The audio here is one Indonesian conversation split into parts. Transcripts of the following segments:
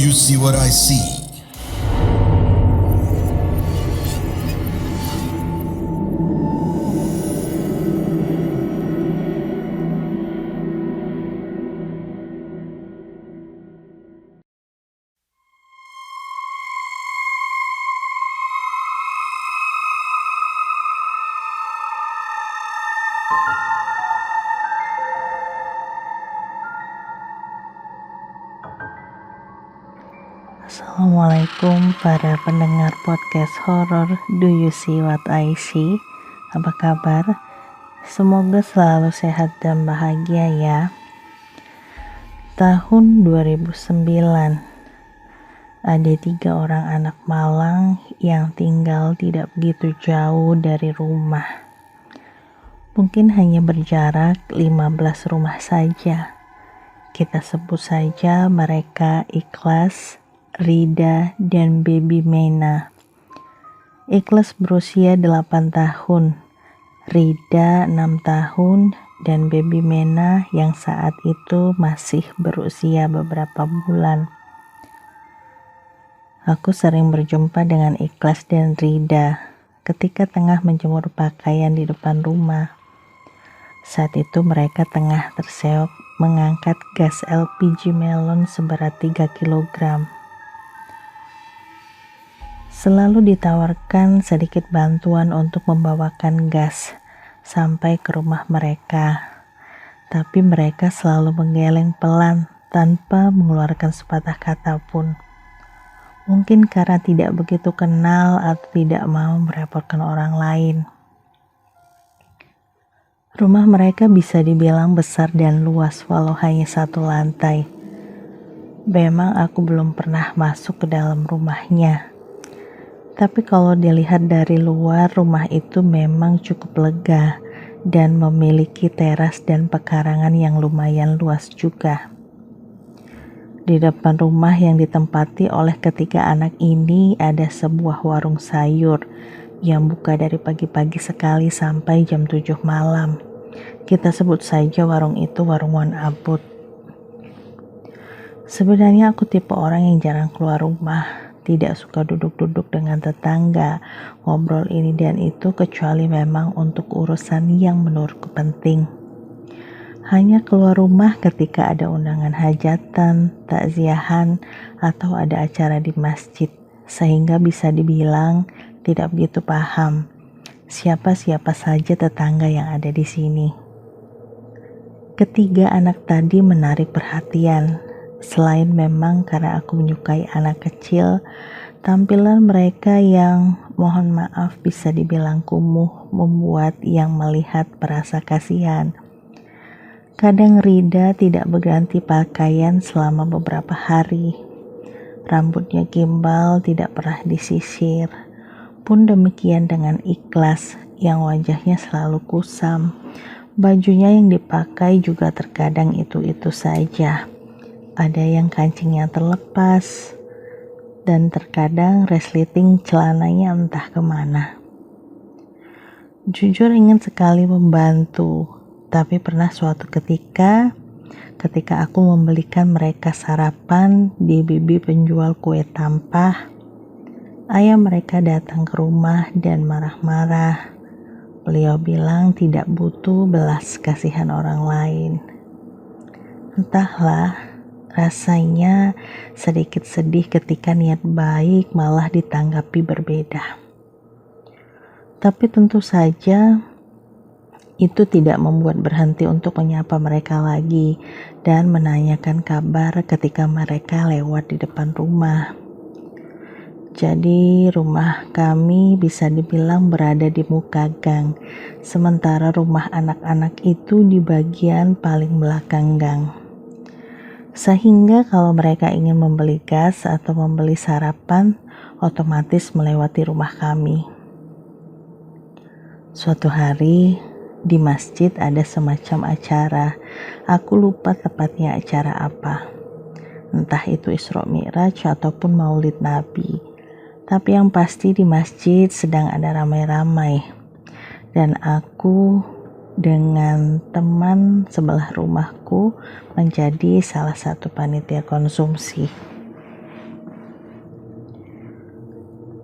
you see what I see? Assalamualaikum para pendengar podcast horor Do You See What I See? Apa kabar? Semoga selalu sehat dan bahagia ya. Tahun 2009, ada 3 orang anak Malang yang tinggal tidak begitu jauh dari rumah. Mungkin hanya berjarak 15 rumah saja. Kita sebut saja mereka Ikhlas, Rida, dan Baby Mena. Ikhlas berusia 8 tahun, Rida 6 tahun, dan Baby Mena yang saat itu masih berusia beberapa bulan. Aku sering berjumpa dengan Ikhlas dan Rida ketika tengah menjemur pakaian di depan rumah. Saat itu mereka tengah terseok mengangkat gas LPG melon seberat 3 kg. Selalu ditawarkan sedikit bantuan untuk membawakan gas sampai ke rumah mereka, tapi mereka selalu menggeleng pelan tanpa mengeluarkan sepatah kata pun. Mungkin karena tidak begitu kenal atau tidak mau merepotkan orang lain. Rumah mereka bisa dibilang besar dan luas walau hanya 1 lantai. Memang aku belum pernah masuk ke dalam rumahnya. Tapi kalau dilihat dari luar, rumah itu memang cukup lega dan memiliki teras dan pekarangan yang lumayan luas juga. Di depan rumah yang ditempati oleh ketiga anak ini ada sebuah warung sayur yang buka dari pagi-pagi sekali sampai jam 7 malam. Kita sebut saja warung itu warung Wan Abut. Sebenarnya aku tipe orang yang jarang keluar rumah. Tidak suka duduk-duduk dengan tetangga, ngobrol ini dan itu kecuali memang untuk urusan yang menurutku penting. Hanya keluar rumah ketika ada undangan hajatan, takziahan, atau ada acara di masjid, sehingga bisa dibilang tidak begitu paham siapa-siapa saja tetangga yang ada di sini. Ketiga anak tadi menarik perhatian. Selain memang karena aku menyukai anak kecil, tampilan mereka yang mohon maaf bisa dibilang kumuh membuat yang melihat merasa kasihan. Kadang Rida tidak berganti pakaian selama beberapa hari. Rambutnya gimbal, tidak pernah disisir. Pun demikian dengan Ikhlas yang wajahnya selalu kusam. Bajunya yang dipakai juga terkadang itu-itu saja. Ada yang kancingnya terlepas, dan terkadang resleting celananya entah kemana. Jujur ingin sekali membantu, tapi pernah suatu ketika aku membelikan mereka sarapan di bibi penjual kue tampah, ayah mereka datang ke rumah dan marah-marah. Beliau bilang tidak butuh belas kasihan orang lain. Entahlah, rasanya sedikit sedih ketika niat baik malah ditanggapi berbeda. Tapi tentu saja itu tidak membuat berhenti untuk menyapa mereka lagi dan menanyakan kabar ketika mereka lewat di depan rumah. Jadi rumah kami bisa dibilang berada di muka gang, sementara rumah anak-anak itu di bagian paling belakang gang. Sehingga kalau mereka ingin membeli gas atau membeli sarapan, otomatis melewati rumah kami. Suatu hari di masjid ada semacam acara. Aku lupa tepatnya acara apa. Entah itu Isra Mi'raj ataupun Maulid Nabi. Tapi yang pasti di masjid sedang ada ramai-ramai. Dan aku dengan teman sebelah rumahku menjadi salah satu panitia konsumsi.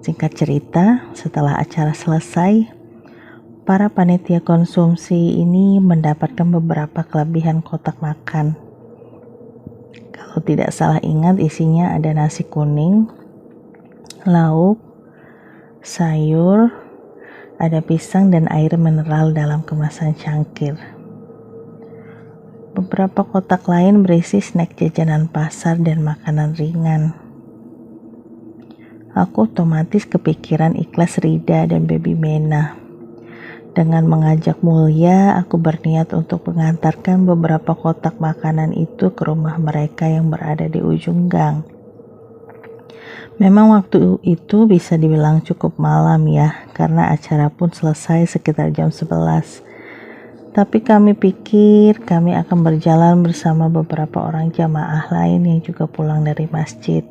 Singkat cerita, setelah acara selesai, para panitia konsumsi ini mendapatkan beberapa kelebihan kotak makan. Kalau tidak salah ingat, isinya ada nasi kuning, lauk, sayur, ada pisang dan air mineral dalam kemasan cangkir. Beberapa kotak lain berisi snack jajanan pasar dan makanan ringan. Aku otomatis kepikiran Ikhlas, Rida, dan Baby Mena. Dengan mengajak Mulia, aku berniat untuk mengantarkan beberapa kotak makanan itu ke rumah mereka yang berada di ujung gang. Memang waktu itu bisa dibilang cukup malam ya, karena acara pun selesai sekitar jam 11. Tapi kami pikir kami akan berjalan bersama beberapa orang jamaah lain yang juga pulang dari masjid.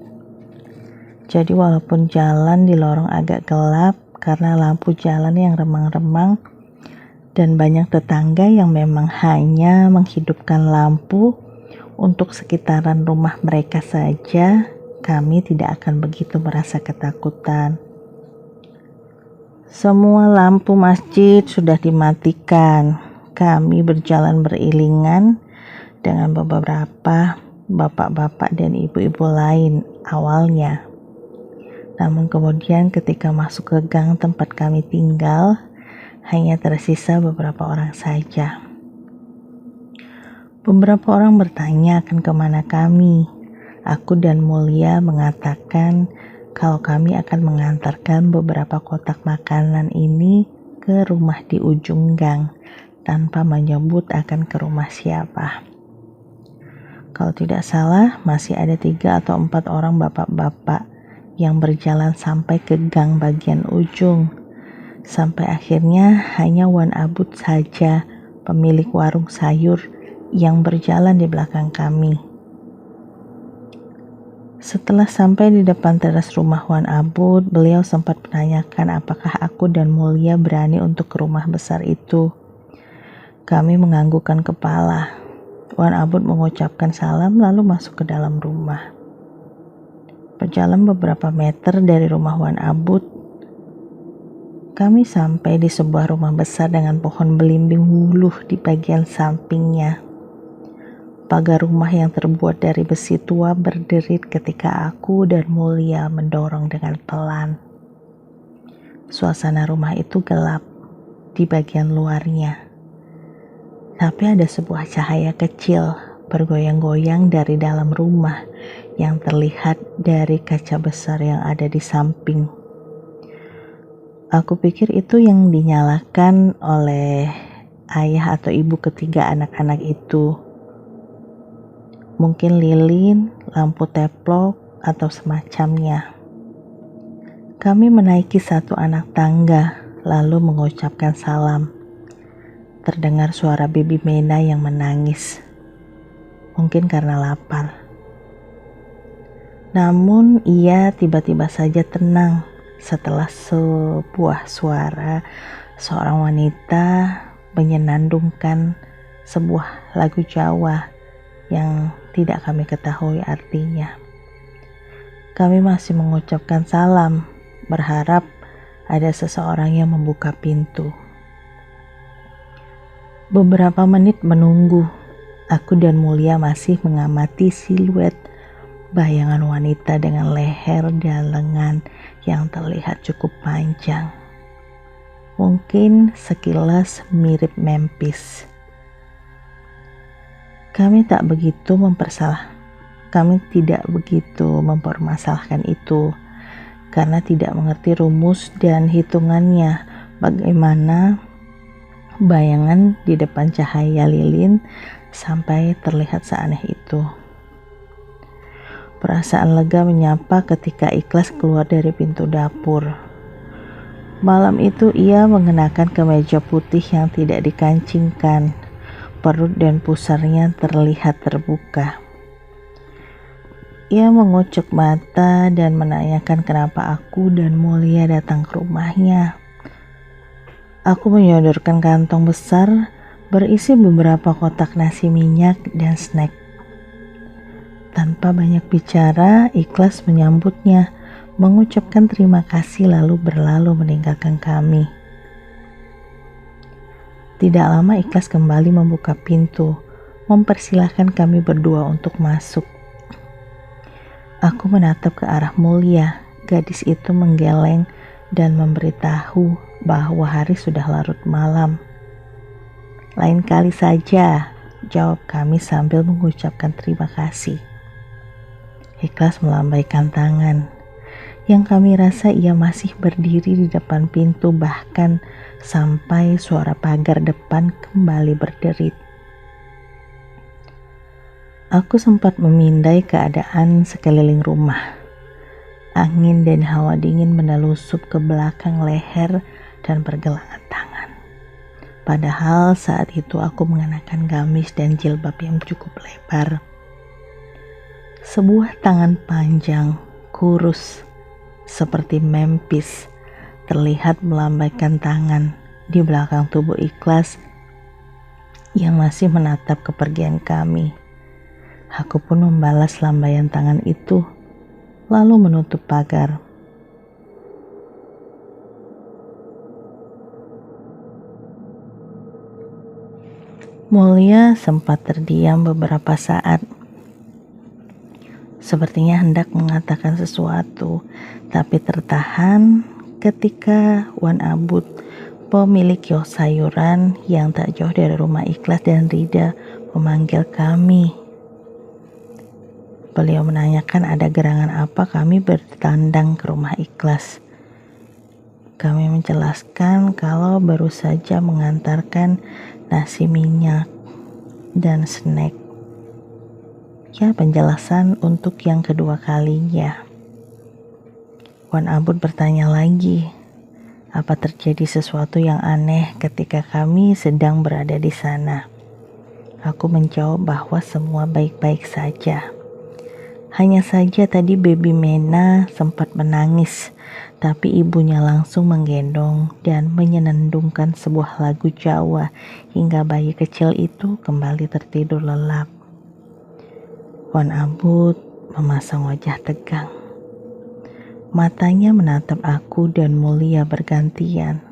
Jadi walaupun jalan di lorong agak gelap karena lampu jalan yang remang-remang dan banyak tetangga yang memang hanya menghidupkan lampu untuk sekitaran rumah mereka saja, kami tidak akan begitu merasa ketakutan. Semua lampu masjid sudah dimatikan. Kami berjalan beriringan dengan beberapa bapak-bapak dan ibu-ibu lain awalnya. Namun kemudian ketika masuk ke gang tempat kami tinggal, hanya tersisa beberapa orang saja. Beberapa orang bertanya akan kemana kami. Aku dan Mulia mengatakan kalau kami akan mengantarkan beberapa kotak makanan ini ke rumah di ujung gang, tanpa menyebut akan ke rumah siapa. Kalau tidak salah, masih ada 3 atau 4 orang bapak-bapak yang berjalan sampai ke gang bagian ujung. Sampai akhirnya hanya Wan Abud saja, pemilik warung sayur, yang berjalan di belakang kami. Setelah sampai di depan teras rumah Wan Abud, beliau sempat menanyakan apakah aku dan Mulia berani untuk ke rumah besar itu. Kami menganggukkan kepala. Wan Abud mengucapkan salam lalu masuk ke dalam rumah. Berjalan beberapa meter dari rumah Wan Abud, kami sampai di sebuah rumah besar dengan pohon belimbing wuluh di bagian sampingnya. Pagar rumah yang terbuat dari besi tua berderit ketika aku dan Mulia mendorong dengan pelan. Suasana rumah itu gelap di bagian luarnya. Tapi ada sebuah cahaya kecil bergoyang-goyang dari dalam rumah yang terlihat dari kaca besar yang ada di samping. Aku pikir itu yang dinyalakan oleh ayah atau ibu ketiga anak-anak itu. Mungkin lilin, lampu teplok, atau semacamnya. Kami menaiki satu anak tangga lalu mengucapkan salam. Terdengar suara Baby Mena yang menangis, mungkin karena lapar. Namun ia tiba-tiba saja tenang setelah sebuah suara seorang wanita menyenandungkan sebuah lagu Jawa yang tidak kami ketahui artinya. Kami masih mengucapkan salam, berharap ada seseorang yang membuka pintu. Beberapa menit menunggu, aku dan Mulia masih mengamati siluet bayangan wanita dengan leher dan lengan yang terlihat cukup panjang. Mungkin sekilas mirip Memphis. Kami tidak begitu mempermasalahkan itu karena tidak mengerti rumus dan hitungannya bagaimana bayangan di depan cahaya lilin sampai terlihat seaneh itu. Perasaan lega menyapa ketika Ikhlas keluar dari pintu dapur. Malam itu ia mengenakan kemeja putih yang tidak dikancingkan. Perut dan pusarnya terlihat terbuka. Ia mengucuk mata dan menanyakan kenapa aku dan Mulia datang ke rumahnya. Aku menyodorkan kantong besar berisi beberapa kotak nasi minyak dan snack. Tanpa banyak bicara, Ikhlas menyambutnya, mengucapkan terima kasih lalu berlalu meninggalkan kami. Tidak lama Ikhlas kembali membuka pintu, mempersilahkan kami berdua untuk masuk. Aku menatap ke arah Mulia. Gadis itu menggeleng dan memberitahu bahwa hari sudah larut malam. Lain kali saja, jawab kami sambil mengucapkan terima kasih. Ikhlas melambaikan tangan. Yang kami rasa ia masih berdiri di depan pintu bahkan sampai suara pagar depan kembali berderit. Aku sempat memindai keadaan sekeliling rumah. Angin dan hawa dingin menelusup ke belakang leher dan pergelangan tangan. Padahal saat itu aku mengenakan gamis dan jilbab yang cukup lebar. Sebuah tangan panjang, kurus, seperti Memphis, terlihat melambaikan tangan di belakang tubuh Ikhlas yang masih menatap kepergian kami. Aku pun membalas lambaian tangan itu, lalu menutup pagar. Mulia sempat terdiam beberapa saat, sepertinya hendak mengatakan sesuatu, tapi tertahan ketika Wan Abud, pemilik kios sayuran yang tak jauh dari rumah Ikhlas dan Rida, memanggil kami. Beliau menanyakan ada gerangan apa kami bertandang ke rumah Ikhlas. Kami menjelaskan kalau baru saja mengantarkan nasi minyak dan snack. Ya, penjelasan untuk yang kedua kalinya. Wan Abud bertanya lagi, apa terjadi sesuatu yang aneh ketika kami sedang berada di sana? Aku menjawab bahwa semua baik-baik saja. Hanya saja tadi baby Mena sempat menangis, tapi ibunya langsung menggendong dan menyenandungkan sebuah lagu Jawa hingga bayi kecil itu kembali tertidur lelap. Wan Abud memasang wajah tegang. Matanya menatap aku dan Mulia bergantian.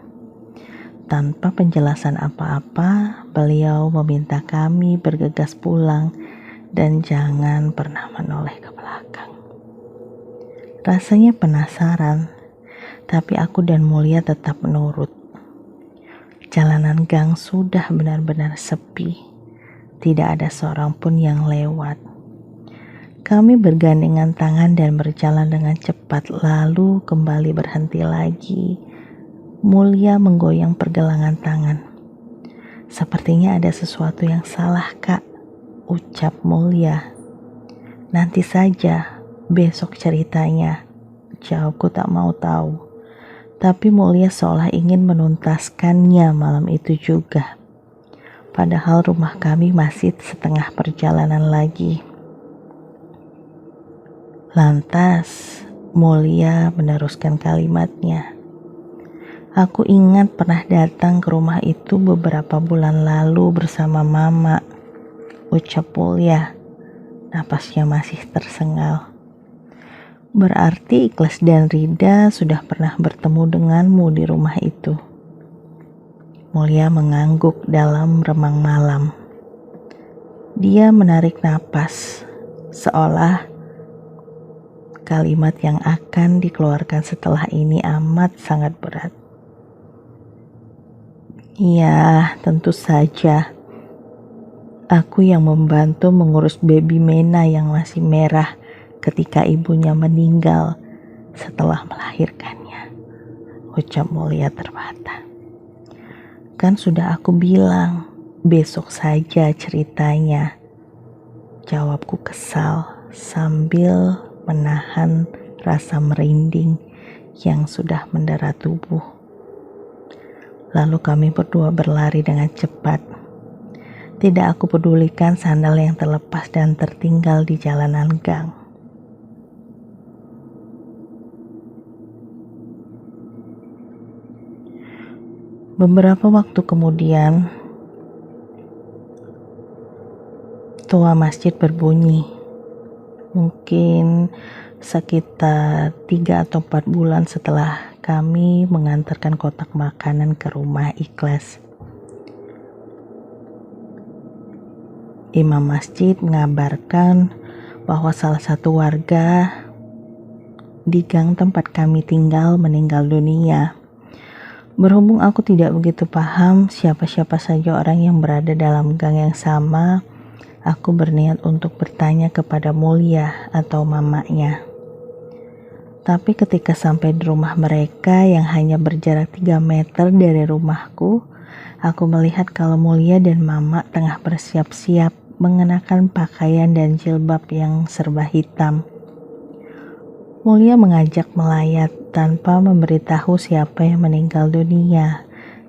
Tanpa penjelasan apa-apa, beliau meminta kami bergegas pulang dan jangan pernah menoleh ke belakang. Rasanya penasaran, tapi aku dan Mulia tetap menurut. Jalanan gang sudah benar-benar sepi. Tidak ada seorang pun yang lewat. Kami bergandengan tangan dan berjalan dengan cepat, lalu kembali berhenti lagi. Mulia menggoyang pergelangan tangan. Sepertinya ada sesuatu yang salah, Kak, ucap Mulia. Nanti saja, besok ceritanya, jawabku tak mau tahu. Tapi Mulia seolah ingin menuntaskannya malam itu juga. Padahal rumah kami masih setengah perjalanan lagi. Lantas, Mulia meneruskan kalimatnya. Aku ingat pernah datang ke rumah itu beberapa bulan lalu bersama Mama, ucap Mulia. Napasnya masih tersengal. Berarti Ikhlas dan Rida sudah pernah bertemu denganmu di rumah itu. Mulia mengangguk dalam remang malam. Dia menarik napas, seolah kalimat yang akan dikeluarkan setelah ini amat sangat berat. Ya, tentu saja. Aku yang membantu mengurus baby Mena yang masih merah ketika ibunya meninggal setelah melahirkannya, ucap Mulia terbata. Kan sudah aku bilang, besok saja ceritanya, jawabku kesal sambil menahan rasa merinding yang sudah mendera tubuh. Lalu kami berdua berlari dengan cepat. Tidak aku pedulikan sandal yang terlepas dan tertinggal di jalanan gang. Beberapa waktu kemudian, toa masjid berbunyi. Mungkin sekitar 3 atau 4 bulan setelah kami mengantarkan kotak makanan ke rumah Ikhlas. Imam masjid mengabarkan bahwa salah satu warga di gang tempat kami tinggal meninggal dunia. Berhubung aku tidak begitu paham siapa-siapa saja orang yang berada dalam gang yang sama, aku berniat untuk bertanya kepada Mulia atau mamanya. Tapi ketika sampai di rumah mereka yang hanya berjarak 3 meter dari rumahku, aku melihat kalau Mulia dan Mama tengah bersiap-siap mengenakan pakaian dan jilbab yang serba hitam. Mulia mengajak melayat tanpa memberitahu siapa yang meninggal dunia.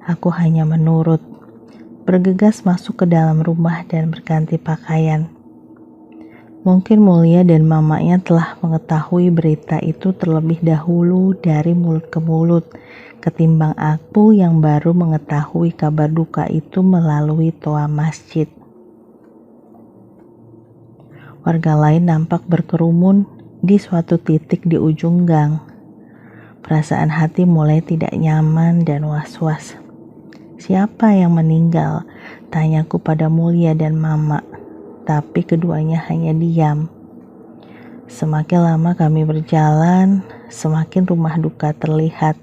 Aku hanya menurut, bergegas masuk ke dalam rumah dan berganti pakaian. Mungkin Mulia dan mamanya telah mengetahui berita itu terlebih dahulu dari mulut ke mulut, ketimbang aku yang baru mengetahui kabar duka itu melalui toa masjid. Warga lain nampak berkerumun di suatu titik di ujung gang. Perasaan hati mulai tidak nyaman dan was-was. Siapa yang meninggal? Tanyaku pada Mulia dan Mama, tapi keduanya hanya diam. Semakin lama kami berjalan, semakin rumah duka terlihat.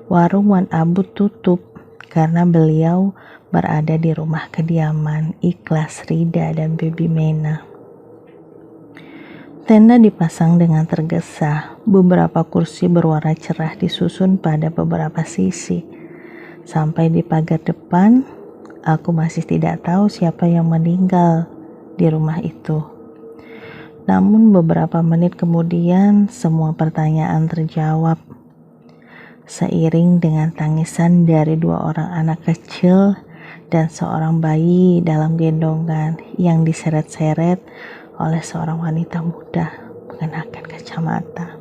Warung Wan Abu tutup karena beliau berada di rumah kediaman Ikhlas, Rida, dan Baby Mena. Tenda dipasang dengan tergesa, beberapa kursi berwarna cerah disusun pada beberapa sisi. Sampai di pagar depan, aku masih tidak tahu siapa yang meninggal di rumah itu. Namun beberapa menit kemudian, semua pertanyaan terjawab. Seiring dengan tangisan dari 2 orang anak kecil dan seorang bayi dalam gendongan yang diseret-seret oleh seorang wanita muda mengenakan kacamata.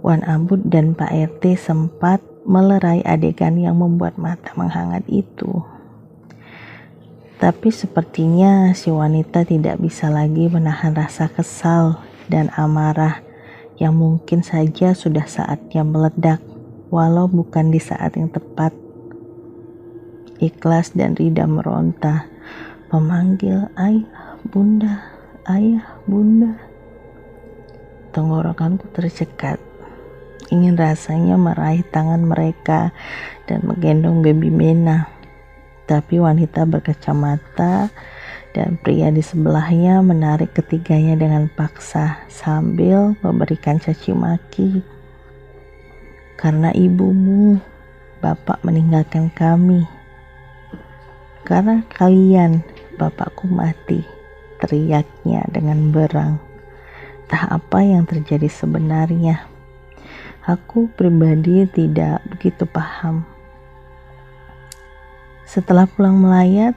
Wan Abud dan Pak RT sempat melerai adegan yang membuat mata menghangat itu. Tapi sepertinya si wanita tidak bisa lagi menahan rasa kesal dan amarah yang mungkin saja sudah saatnya meledak, walau bukan di saat yang tepat. Ikhlas dan Rida meronta, memanggil ayah, bunda, ayah, bunda. Tenggorokanku tercekat. Ingin rasanya meraih tangan mereka dan menggendong Baby Mena. Tapi wanita berkacamata dan pria di sebelahnya menarik ketiganya dengan paksa sambil memberikan caci maki. Karena ibumu, bapak meninggalkan kami. Karena kalian, bapakku mati, teriaknya dengan berang. Entah apa yang terjadi sebenarnya. Aku pribadi tidak begitu paham. Setelah pulang melayat,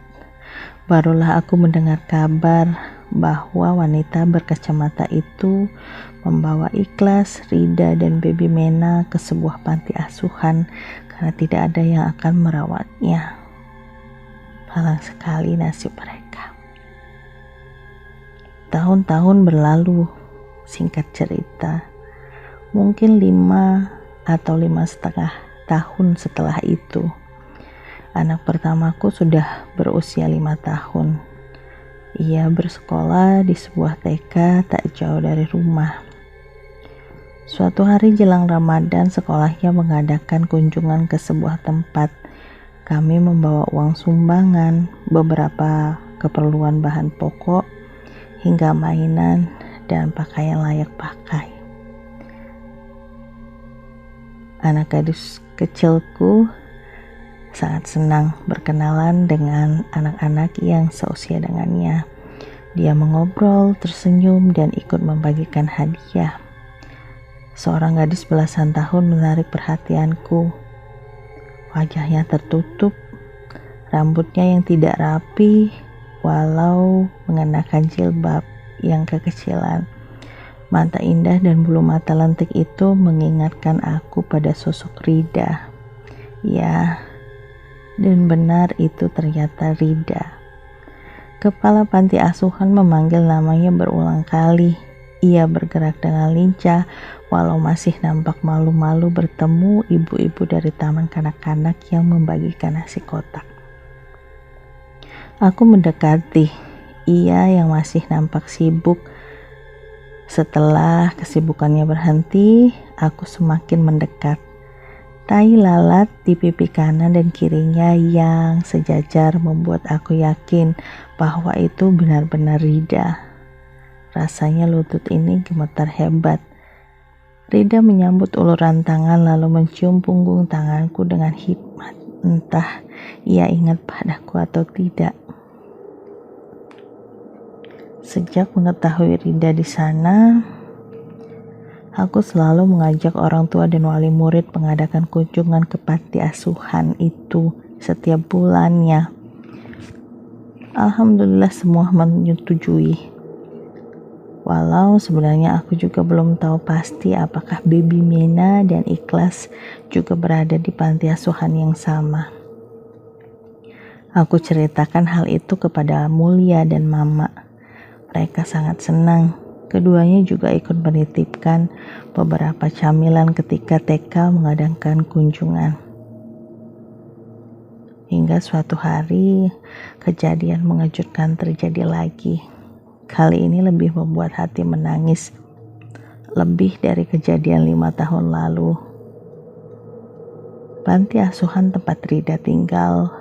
barulah aku mendengar kabar bahwa wanita berkacamata itu membawa Ikhlas, Rida, dan Baby Mena ke sebuah panti asuhan karena tidak ada yang akan merawatnya. Malang sekali nasib mereka. Tahun-tahun berlalu, singkat cerita, mungkin 5 atau 5,5 tahun setelah itu, anak pertamaku sudah berusia 5 tahun. Ia bersekolah di sebuah TK tak jauh dari rumah. Suatu hari jelang Ramadan, sekolahnya mengadakan kunjungan ke sebuah tempat. Kami membawa uang sumbangan, beberapa keperluan bahan pokok, hingga mainan dan pakaian layak pakai. Anak gadis kecilku sangat senang berkenalan dengan anak-anak yang seusia dengannya. Dia mengobrol, tersenyum, dan ikut membagikan hadiah. Seorang gadis belasan tahun menarik perhatianku. Wajahnya tertutup, rambutnya yang tidak rapi, walau mengenakan jilbab yang kekecilan. Mata indah dan bulu mata lentik itu mengingatkan aku pada sosok Rida. Ya, dan benar itu ternyata Rida. Kepala panti asuhan memanggil namanya berulang kali. Ia bergerak dengan lincah, walau masih nampak malu-malu bertemu ibu-ibu dari taman kanak-kanak yang membagikan nasi kotak. Aku mendekati. Ia yang masih nampak sibuk. Setelah kesibukannya berhenti, aku semakin mendekat. Tai lalat di pipi kanan dan kirinya yang sejajar membuat aku yakin bahwa itu benar-benar Rida. Rasanya lutut ini gemetar hebat. Rida menyambut uluran tangan lalu mencium punggung tanganku dengan hikmat. Entah ia ingat padaku atau tidak. Sejak mengetahui Rida di sana, aku selalu mengajak orang tua dan wali murid mengadakan kunjungan ke panti asuhan itu setiap bulannya. Alhamdulillah semua menyetujui. Walau sebenarnya aku juga belum tahu pasti apakah Baby Mena dan Ikhlas juga berada di panti asuhan yang sama. Aku ceritakan hal itu kepada Mulia dan Mama. Mereka sangat senang. Keduanya juga ikut menitipkan beberapa camilan ketika TK mengadakan kunjungan. Hingga suatu hari, kejadian mengejutkan terjadi lagi. Kali ini lebih membuat hati menangis. Lebih dari kejadian 5 tahun lalu. Panti asuhan tempat Rida tinggal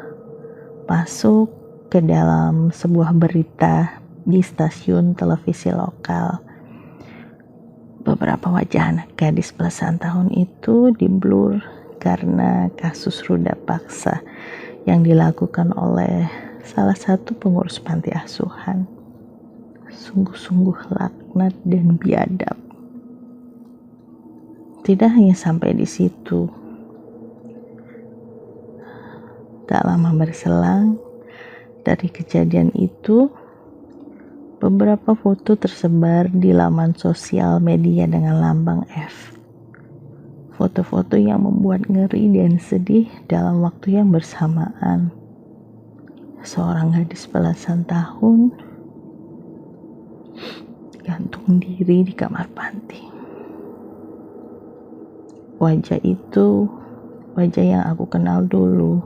masuk ke dalam sebuah berita di stasiun televisi lokal. Beberapa wajah anak gadis belasan tahun itu diblur karena kasus ruda paksa yang dilakukan oleh salah satu pengurus panti asuhan. Sungguh-sungguh laknat dan biadab. Tidak hanya sampai di situ. Tak lama berselang dari kejadian itu, beberapa foto tersebar di laman sosial media dengan lambang F. Foto-foto yang membuat ngeri dan sedih dalam waktu yang bersamaan. Seorang gadis belasan tahun gantung diri di kamar panti. Wajah itu wajah yang aku kenal dulu.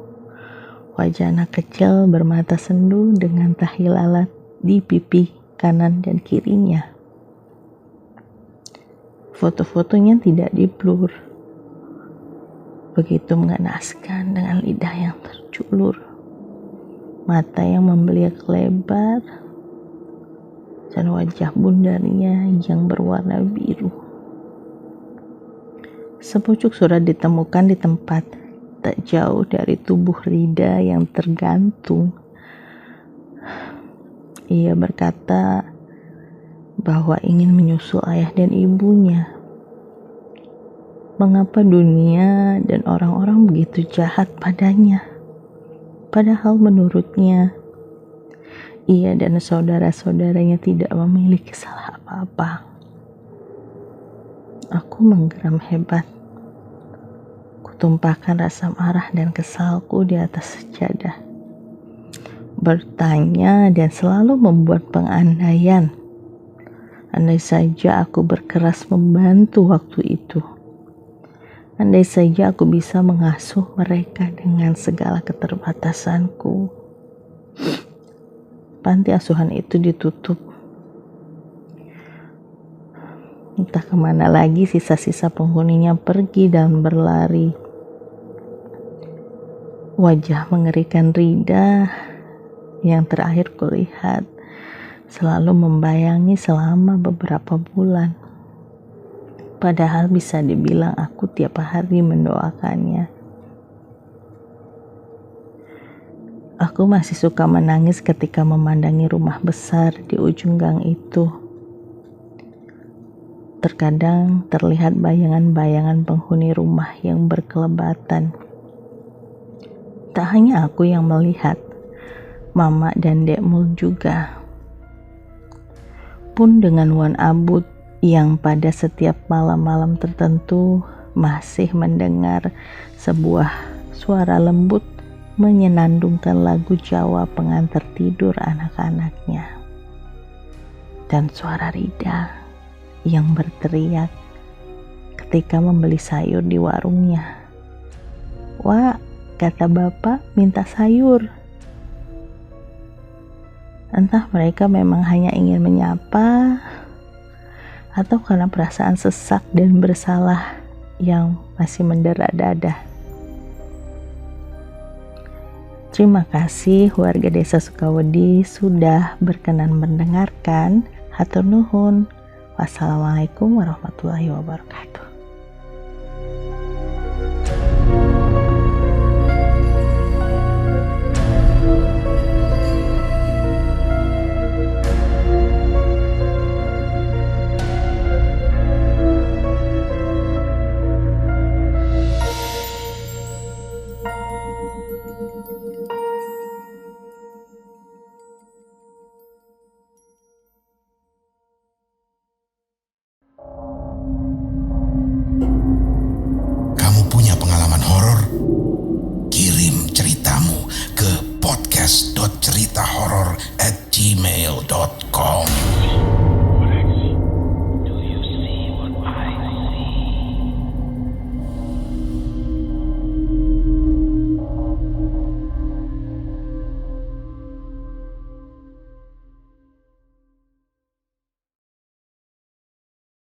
Wajah anak kecil bermata sendu dengan tahi lalat di pipi kanan dan kirinya. Foto-fotonya tidak diblur. Begitu mengenaskan dengan lidah yang terculur, mata yang membeliak lebar, dan wajah bundarnya yang berwarna biru. Sepucuk surat ditemukan di tempat tak jauh dari tubuh Rida yang tergantung. Ia berkata bahwa ingin menyusul ayah dan ibunya. Mengapa dunia dan orang-orang begitu jahat padanya? Padahal menurutnya, ia dan saudara-saudaranya tidak memiliki salah apa-apa. Aku menggeram hebat. Kutumpahkan rasa marah dan kesalku di atas sejadah. Bertanya dan selalu membuat pengandaian. Andai saja aku berkeras membantu waktu itu. Andai saja aku bisa mengasuh mereka dengan segala keterbatasanku. Panti asuhan itu ditutup. Entah kemana lagi sisa-sisa penghuninya pergi dan berlari. Wajah mengerikan Rida yang terakhir kulihat selalu membayangi selama beberapa bulan. Padahal bisa dibilang aku tiap hari mendoakannya. Aku masih suka menangis ketika memandangi rumah besar di ujung gang itu. Terkadang terlihat bayangan-bayangan penghuni rumah yang berkelebatan. Tak hanya aku yang melihat, Mama dan Dek Mul juga. Pun dengan Wan Abud yang pada setiap malam-malam tertentu masih mendengar sebuah suara lembut menyenandungkan lagu Jawa pengantar tidur anak-anaknya. Dan suara Rida yang berteriak ketika membeli sayur di warungnya. "Wah," kata bapak, "minta sayur." Entah mereka memang hanya ingin menyapa atau karena perasaan sesak dan bersalah yang masih mendera dada. Terima kasih warga Desa Sukawedi sudah berkenan mendengarkan. Hatur nuhun. Wassalamualaikum warahmatullahi wabarakatuh.